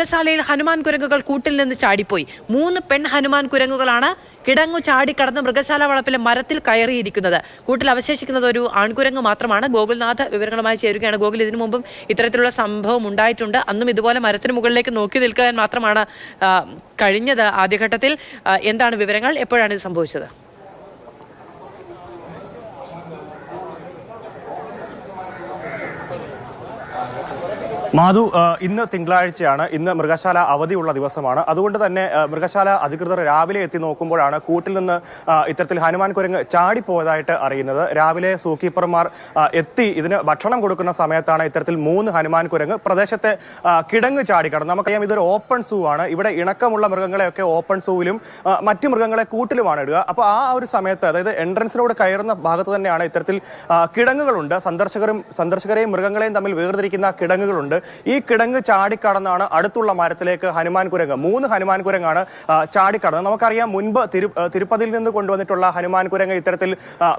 മൃഗശാലയിൽ ഹനുമാൻ കുരങ്ങുകൾ കൂട്ടിൽ നിന്ന് ചാടിപ്പോയി. 3 പെൺ ഹനുമാൻ കുരങ്ങുകളാണ് കിടങ്ങു ചാടിക്കടന്ന് മൃഗശാല വളപ്പിലെ മരത്തിൽ കയറിയിരിക്കുന്നത്. കൂട്ടിൽ അവശേഷിക്കുന്നത് ഒരു ആൺകുരങ്ങ് മാത്രമാണ്. ഗോകുൽനാഥ് വിവരങ്ങളുമായി ചേരുകയാണ്. ഗോകുൽ, ഇതിനു മുമ്പും ഇത്തരത്തിലുള്ള സംഭവം ഉണ്ടായിട്ടുണ്ട്. അന്നും ഇതുപോലെ മരത്തിന് മുകളിലേക്ക് നോക്കി നിൽക്കാൻ മാത്രമാണ് കഴിഞ്ഞത്. ആദ്യഘട്ടത്തിൽ എന്താണ് വിവരങ്ങൾ? എപ്പോഴാണ് ഇത് സംഭവിച്ചത്? മാധു, ഇന്ന് തിങ്കളാഴ്ചയാണ്. ഇന്ന് മൃഗശാല അവധിയുള്ള ദിവസമാണ്. അതുകൊണ്ട് തന്നെ മൃഗശാല അധികൃതർ രാവിലെ എത്തി നോക്കുമ്പോഴാണ് കൂട്ടിൽ നിന്ന് ഇത്തരത്തിൽ ഹനുമാൻ കുരങ്ങ് ചാടിപ്പോയതായിട്ട് അറിയുന്നത്. രാവിലെ സൂക്കീപ്പർമാർ എത്തി ഇതിന് ഭക്ഷണം കൊടുക്കുന്ന സമയത്താണ് ഇത്തരത്തിൽ 3 ഹനുമാൻ കുരങ്ങ് പ്രദേശത്തെ കിടങ്ങ് ചാടിക്കടന്നു. നമുക്കറിയാം, ഇതൊരു ഓപ്പൺ സൂ ആണ്. ഇവിടെ ഇണക്കമുള്ള മൃഗങ്ങളെയൊക്കെ ഓപ്പൺ സൂവിലും മറ്റു മൃഗങ്ങളെ കൂട്ടിലുമാണ് ഇടുക. അപ്പോൾ ആ ഒരു സമയത്ത്, അതായത് എൻട്രൻസിലൂടെ കയറുന്ന ഭാഗത്ത് തന്നെയാണ് ഇത്തരത്തിൽ കിടങ്ങുകളുണ്ട്. സന്ദർശകരെയും മൃഗങ്ങളെയും തമ്മിൽ വേർതിരിക്കുന്ന കിടങ്ങുകളുണ്ട്. ഈ കിടങ്ങ് ചാടിക്കടന്നാണ് അടുത്തുള്ള മരത്തിലേക്ക് ഹനുമാൻ കുരങ്ങ് 3 ഹനുമാൻ കുരങ്ങാണ് ചാടിക്കടന്നത്. നമുക്കറിയാം, മുൻപ് തിരുപ്പതിയിൽ നിന്ന് കൊണ്ടുവന്നിട്ടുള്ള ഹനുമാൻ കുരങ്ങ് ഇത്തരത്തിൽ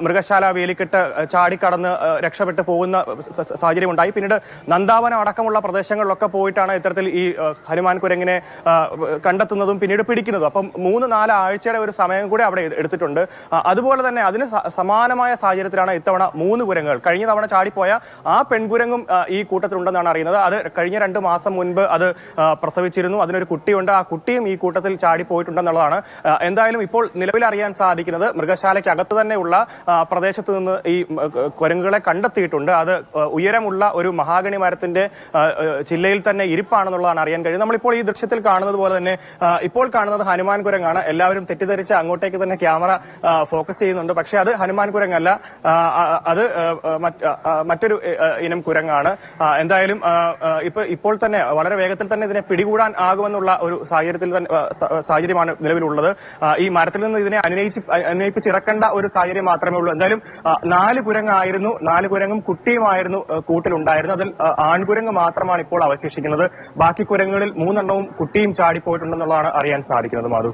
മൃഗശാല വേലിക്കെട്ട് ചാടിക്കടന്ന് രക്ഷപ്പെട്ടു പോകുന്ന സാഹചര്യം ഉണ്ടായി. പിന്നീട് നന്ദാവനം അടക്കമുള്ള പ്രദേശങ്ങളിലൊക്കെ പോയിട്ടാണ് ഇത്തരത്തിൽ ഈ ഹനുമാൻ കുരങ്ങിനെ കണ്ടെത്തുന്നതും പിന്നീട് പിടിക്കുന്നതും. അപ്പം 3-4 ആഴ്ചയുടെ ഒരു സമയം കൂടി അവിടെ എടുത്തിട്ടുണ്ട്. അതുപോലെ തന്നെ അതിന് സമാനമായ സാഹചര്യത്തിലാണ് ഇത്തവണ 3 കുരങ്ങുകൾ. കഴിഞ്ഞ തവണ ചാടിപ്പോയ ആ പെൺകുരങ്ങും ഈ കൂട്ടത്തിലുണ്ടെന്നാണ് അറിയുന്നത്. അത് കഴിഞ്ഞ 2 മാസം മുൻപ് അത് പ്രസവിച്ചിരുന്നു. അതിനൊരു കുട്ടിയുണ്ട്. ആ കുട്ടിയും ഈ കൂട്ടത്തിൽ ചാടിപ്പോയിട്ടുണ്ടെന്നുള്ളതാണ്. എന്തായാലും ഇപ്പോൾ നിലവിൽ അറിയാൻ സാധിക്കുന്നത്, മൃഗശാലയ്ക്ക് അകത്ത് തന്നെയുള്ള പ്രദേശത്ത് നിന്ന് ഈ കുരങ്ങുകളെ കണ്ടെത്തിയിട്ടുണ്ട്. അത് ഉയരമുള്ള ഒരു മഹാഗണി മരത്തിന്റെ ചില്ലയിൽ തന്നെ ഇരിപ്പാണെന്നുള്ളതാണ് അറിയാൻ കഴിയുന്നത്. നമ്മളിപ്പോൾ ഈ ദൃശ്യത്തിൽ കാണുന്നത് പോലെ തന്നെ ഇപ്പോൾ കാണുന്നത് ഹനുമാൻ കുരങ്ങാണ്. എല്ലാവരും തെറ്റിദ്ധരിച്ച് അങ്ങോട്ടേക്ക് തന്നെ ക്യാമറ ഫോക്കസ് ചെയ്യുന്നുണ്ട്. പക്ഷെ അത് ഹനുമാൻ കുരങ്ങല്ല, അത് മറ്റൊരു ഇനം കുരങ്ങാണ്. എന്തായാലും ഇപ്പോൾ തന്നെ വളരെ വേഗത്തിൽ തന്നെ ഇതിനെ പിടികൂടാൻ ആകുമെന്നുള്ള ഒരു സാഹചര്യമാണ് നിലവിലുള്ളത്. ഈ മരത്തിൽ നിന്ന് ഇതിനെ അനുനയിപ്പിച്ചിറക്കേണ്ട ഒരു സാഹചര്യം മാത്രമേ ഉള്ളൂ. എന്തായാലും 4 കുരങ്ങായിരുന്നു. 4 കുരങ്ങും കുട്ടിയുമായിരുന്നു കൂട്ടിലുണ്ടായിരുന്നത്. അതിൽ ആൺകുരങ്ങ് മാത്രമാണ് ഇപ്പോൾ അവശേഷിക്കുന്നത്. ബാക്കി കുരങ്ങുകളിൽ 3 എണ്ണവും കുട്ടിയും ചാടിപ്പോയിട്ടുണ്ടെന്നുള്ളതാണ് അറിയാൻ സാധിക്കുന്നത്. മാധു.